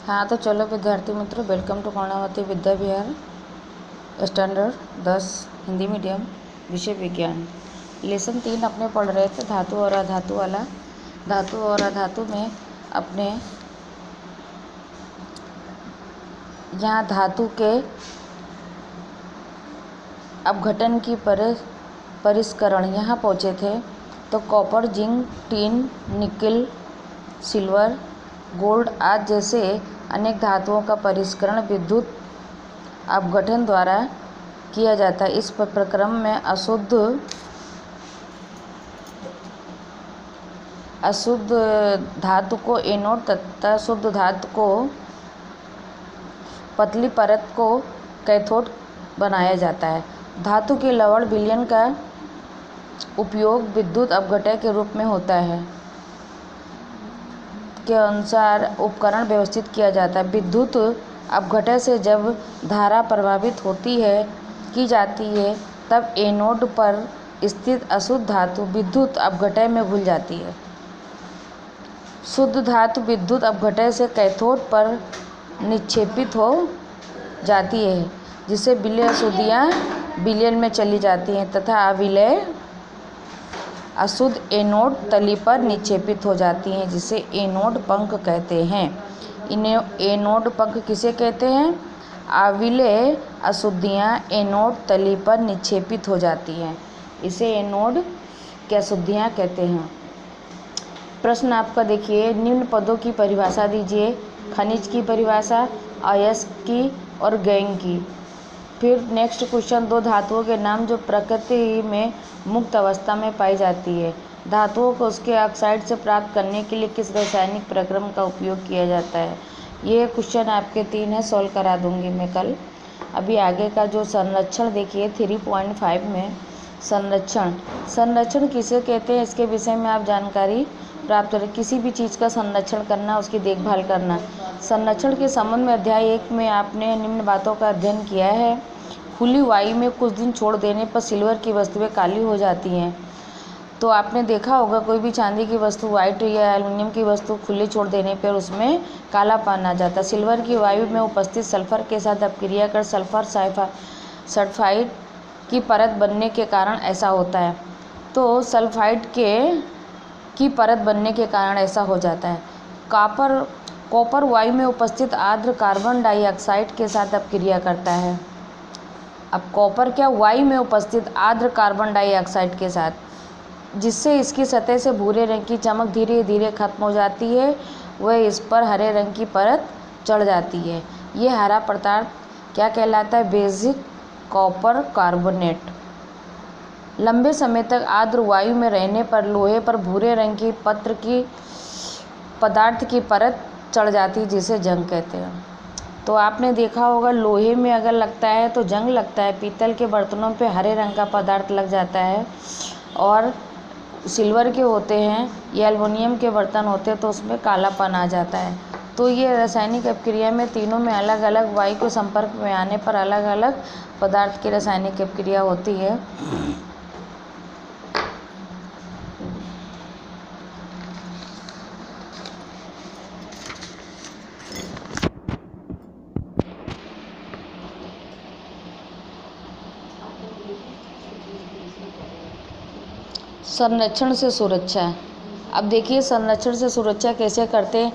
हाँ तो चलो विद्यार्थी मित्रों, welcome to Karnavati Vidya Vihar standard 10 Hindi medium विषय विज्ञान। लेसन 3 अपने पढ़ रहे थे धातु और अधातु वाला। धातु और अधातु में अपने यहाँ धातु के अपघटन की परिष्करण यहाँ पहुँचे थे। तो कॉपर, जिंक, टिन, निकल, सिल्वर, गोल्ड आदि जैसे अनेक धातुओं का परिष्करण विद्युत अपघटन द्वारा किया जाता है। इस प्रक्रम में अशुद्ध धातु को एनोड तथा शुद्ध धातु को पतली परत को कैथोड बनाया जाता है। धातु के लवण विलयन का उपयोग विद्युत अपघटन के रूप में होता है के अनुसार उपकरण व्यवस्थित किया जाता है। विद्युत अपघटन से जब धारा प्रभावित की जाती है तब एनोड पर स्थित अशुद्ध धातु विद्युत अपघटन में घुल जाती है। शुद्ध धातु विद्युत अपघटन से कैथोड पर निक्षेपित हो जाती है, जिससे विलय अशुद्धियाँ विलयन में चली जाती हैं तथा अविलय अशुद्ध एनोड तली पर निक्षेपित हो जाती हैं, जिसे एनोड पंख कहते हैं। इन्हें एनोड पंख किसे कहते हैं? अविलय अशुद्धियाँ एनोड तली पर निक्षेपित हो जाती हैं, इसे एनोड की अशुद्धियाँ कहते हैं। प्रश्न आपका देखिए, निम्न पदों की परिभाषा दीजिए। खनिज की परिभाषा, अयस्क की और गैंग की। फिर नेक्स्ट क्वेश्चन, 2 धातुओं के नाम जो प्रकृति में मुक्त अवस्था में पाई जाती है। धातुओं को उसके ऑक्साइड से प्राप्त करने के लिए किस रासायनिक प्रक्रम का उपयोग किया जाता है। ये क्वेश्चन आपके 3 है, सॉल्व करा दूंगी मैं कल। अभी आगे का जो संरक्षण देखिए 3.5 में संरक्षण किसे कहते हैं, इसके विषय में आप जानकारी प्राप्त करें। किसी भी चीज़ का संरक्षण करना, उसकी देखभाल करना। संरक्षण के संबंध में अध्याय 1 में आपने निम्न बातों का अध्ययन किया है। खुली वायु में कुछ दिन छोड़ देने पर सिल्वर की वस्तुएं काली हो जाती हैं। तो आपने देखा होगा कोई भी चांदी की वस्तु, वाइट या एल्युमिनियम की वस्तु खुली छोड़ देने पर उसमें कालापन आ जाता है। सिल्वर की वायु में उपस्थित सल्फर के साथ अपक्रिया कर सल्फर सल्फाइड की परत बनने के कारण ऐसा होता है। तो सल्फाइड की परत बनने के कारण ऐसा हो जाता है। कॉपर वायु में उपस्थित आर्द्र कार्बन डाइऑक्साइड के साथ अपक्रिया करता है। अब कॉपर क्या, वायु में उपस्थित आर्द्र कार्बन डाइऑक्साइड के साथ, जिससे इसकी सतह से भूरे रंग की चमक धीरे धीरे खत्म हो जाती है। वह इस पर हरे रंग की परत चढ़ जाती है। यह हरा पदार्थ क्या कहलाता है? Basic copper carbonate. लंबे समय तक आर्द्र वायु में रहने पर लोहे पर भूरे रंग की पदार्थ की परत चढ़ जाती है, जिसे जंग कहते हैं। तो आपने देखा होगा लोहे में अगर लगता है तो जंग लगता है। पीतल के बर्तनों पे हरे रंग का पदार्थ लग जाता है, और सिल्वर के होते हैं या एल्युमिनियम के बर्तन होते हैं तो उसमें कालापन आ जाता है। तो ये रासायनिक अपक्रिया में तीनों में अलग अलग वायु के संपर्क में आने पर अलग अलग पदार्थ की रासायनिक अपक्रिया होती है। संरक्षण से सुरक्षा। अब देखिए संरक्षण से सुरक्षा कैसे करते हैं।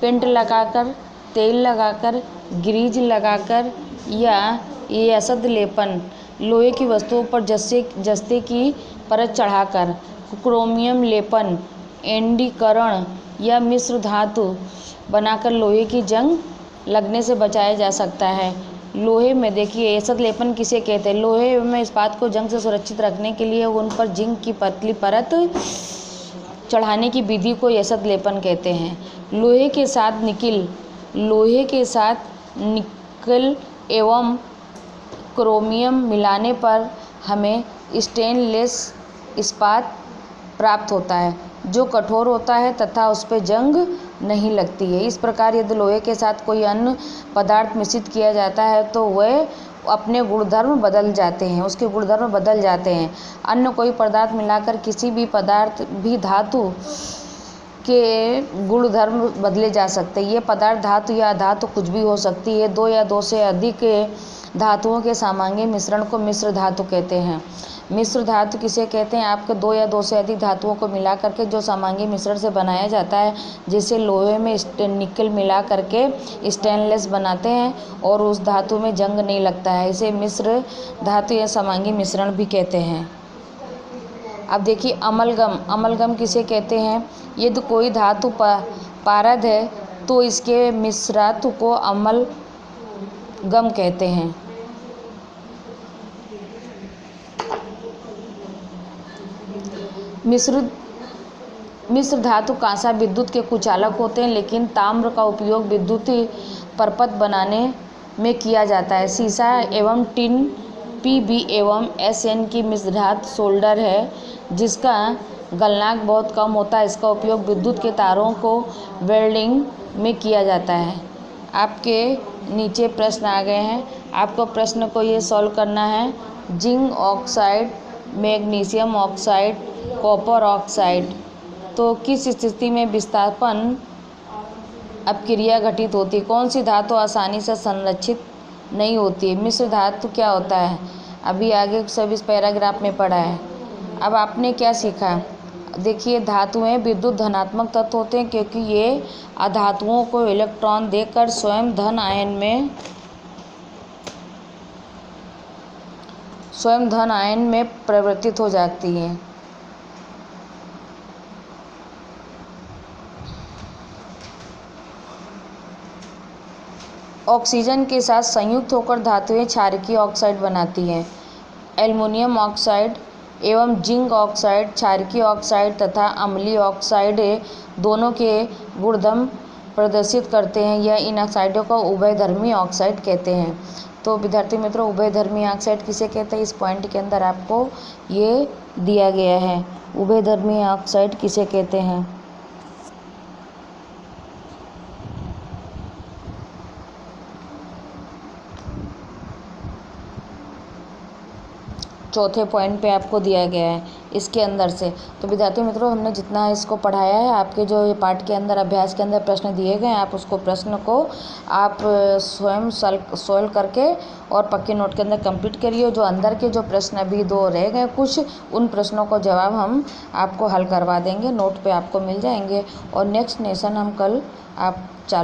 पेंट लगाकर, तेल लगाकर, ग्रीज लगाकर या एसिड लेपन, लोहे की वस्तुओं पर जस्ते की परत चढ़ाकर, क्रोमियम लेपन, एंडीकरण या मिश्र धातु बनाकर लोहे की जंग लगने से बचाया जा सकता है। लोहे में देखिए एसिड लेपन किसे कहते हैं। लोहे में इस्पात को जंग से सुरक्षित रखने के लिए उन पर जिंक की पतली परत चढ़ाने की विधि को एसिड लेपन कहते हैं। लोहे के साथ निकल एवं क्रोमियम मिलाने पर हमें स्टेनलेस इस्पात प्राप्त होता है, जो कठोर होता है तथा उस पर जंग नहीं लगती है। इस प्रकार यदि लोहे के साथ कोई अन्य पदार्थ मिश्रित किया जाता है तो वह अपने गुणधर्म बदल जाते हैं, उसके गुणधर्म बदल जाते हैं। अन्य कोई पदार्थ मिलाकर किसी भी धातु के गुणधर्म बदले जा सकते हैं। ये पदार्थ धातु या अधातु कुछ भी हो सकती है। दो या दो से अधिक धातुओं के समांगी मिश्रण को मिश्र धातु कहते हैं। मिश्र धातु किसे कहते हैं? आपके दो या दो से अधिक धातुओं को मिला करके जो समांगी मिश्रण से बनाया जाता है, जैसे लोहे में निकल मिला करके स्टेनलेस बनाते हैं और उस धातु में जंग नहीं लगता है, इसे मिश्र धातु या समांगी मिश्रण भी कहते हैं। अब देखिए अमलगम। अमलगम किसे कहते हैं? यदि कोई धातु पारद है तो इसके मिश्रातु को अमलगम कहते हैं। मिश्र धातु कांसा विद्युत के कुचालक होते हैं, लेकिन ताम्र का उपयोग विद्युत परपथ बनाने में किया जाता है। सीसा एवं टिन Pb एवं Sn की मिश्र धातु सोल्डर है, जिसका गलनांक बहुत कम होता है। इसका उपयोग विद्युत के तारों को वेल्डिंग में किया जाता है। आपके नीचे प्रश्न आ गए हैं, आपको प्रश्न को ये सॉल्व करना है। Zinc oxide, magnesium oxide, copper oxide, तो किस स्थिति में विस्थापन अपक्रिया घटित होती है? कौन सी धातु आसानी से संरक्षित नहीं होती है? मिश्र धातु क्या होता है? अभी आगे सब इस पैराग्राफ में पढ़ा है। अब आपने क्या सीखा? देखिए धातुएं विद्युत धनात्मक तत्व होते हैं, क्योंकि ये अधातुओं को इलेक्ट्रॉन देकर स्वयं धन आयन में परिवर्तित हो जाती हैं। ऑक्सीजन के साथ संयुक्त होकर धातुएं क्षारकीय ऑक्साइड बनाती हैं। एल्युमिनियम ऑक्साइड एवं जिंक ऑक्साइड क्षारकीय ऑक्साइड तथा अम्लीय ऑक्साइड दोनों के गुणधर्म प्रदर्शित करते हैं। यह इन ऑक्साइडों को उभयधर्मी ऑक्साइड कहते हैं। तो विद्यार्थी मित्रों, उभयधर्मी ऑक्साइड किसे कहते हैं? इस पॉइंट के अंदर आपको ये दिया गया है, उभयधर्मी ऑक्साइड किसे कहते हैं। चौथे पॉइंट पे आपको दिया गया है इसके अंदर से। तो विद्यार्थी मित्रों, हमने जितना इसको पढ़ाया है, आपके जो ये पाठ के अंदर अभ्यास के अंदर प्रश्न दिए गए हैं, आप उसको प्रश्न को आप स्वयं सॉल्व करके और पक्के नोट के अंदर कंप्लीट करिए। जो अंदर के जो प्रश्न अभी दो रह गए कुछ, उन प्रश्नों को जवाब हम आपको हल करवा देंगे, नोट पे आपको मिल जाएंगे। और नेक्स्ट लेसन हम कल आप चालू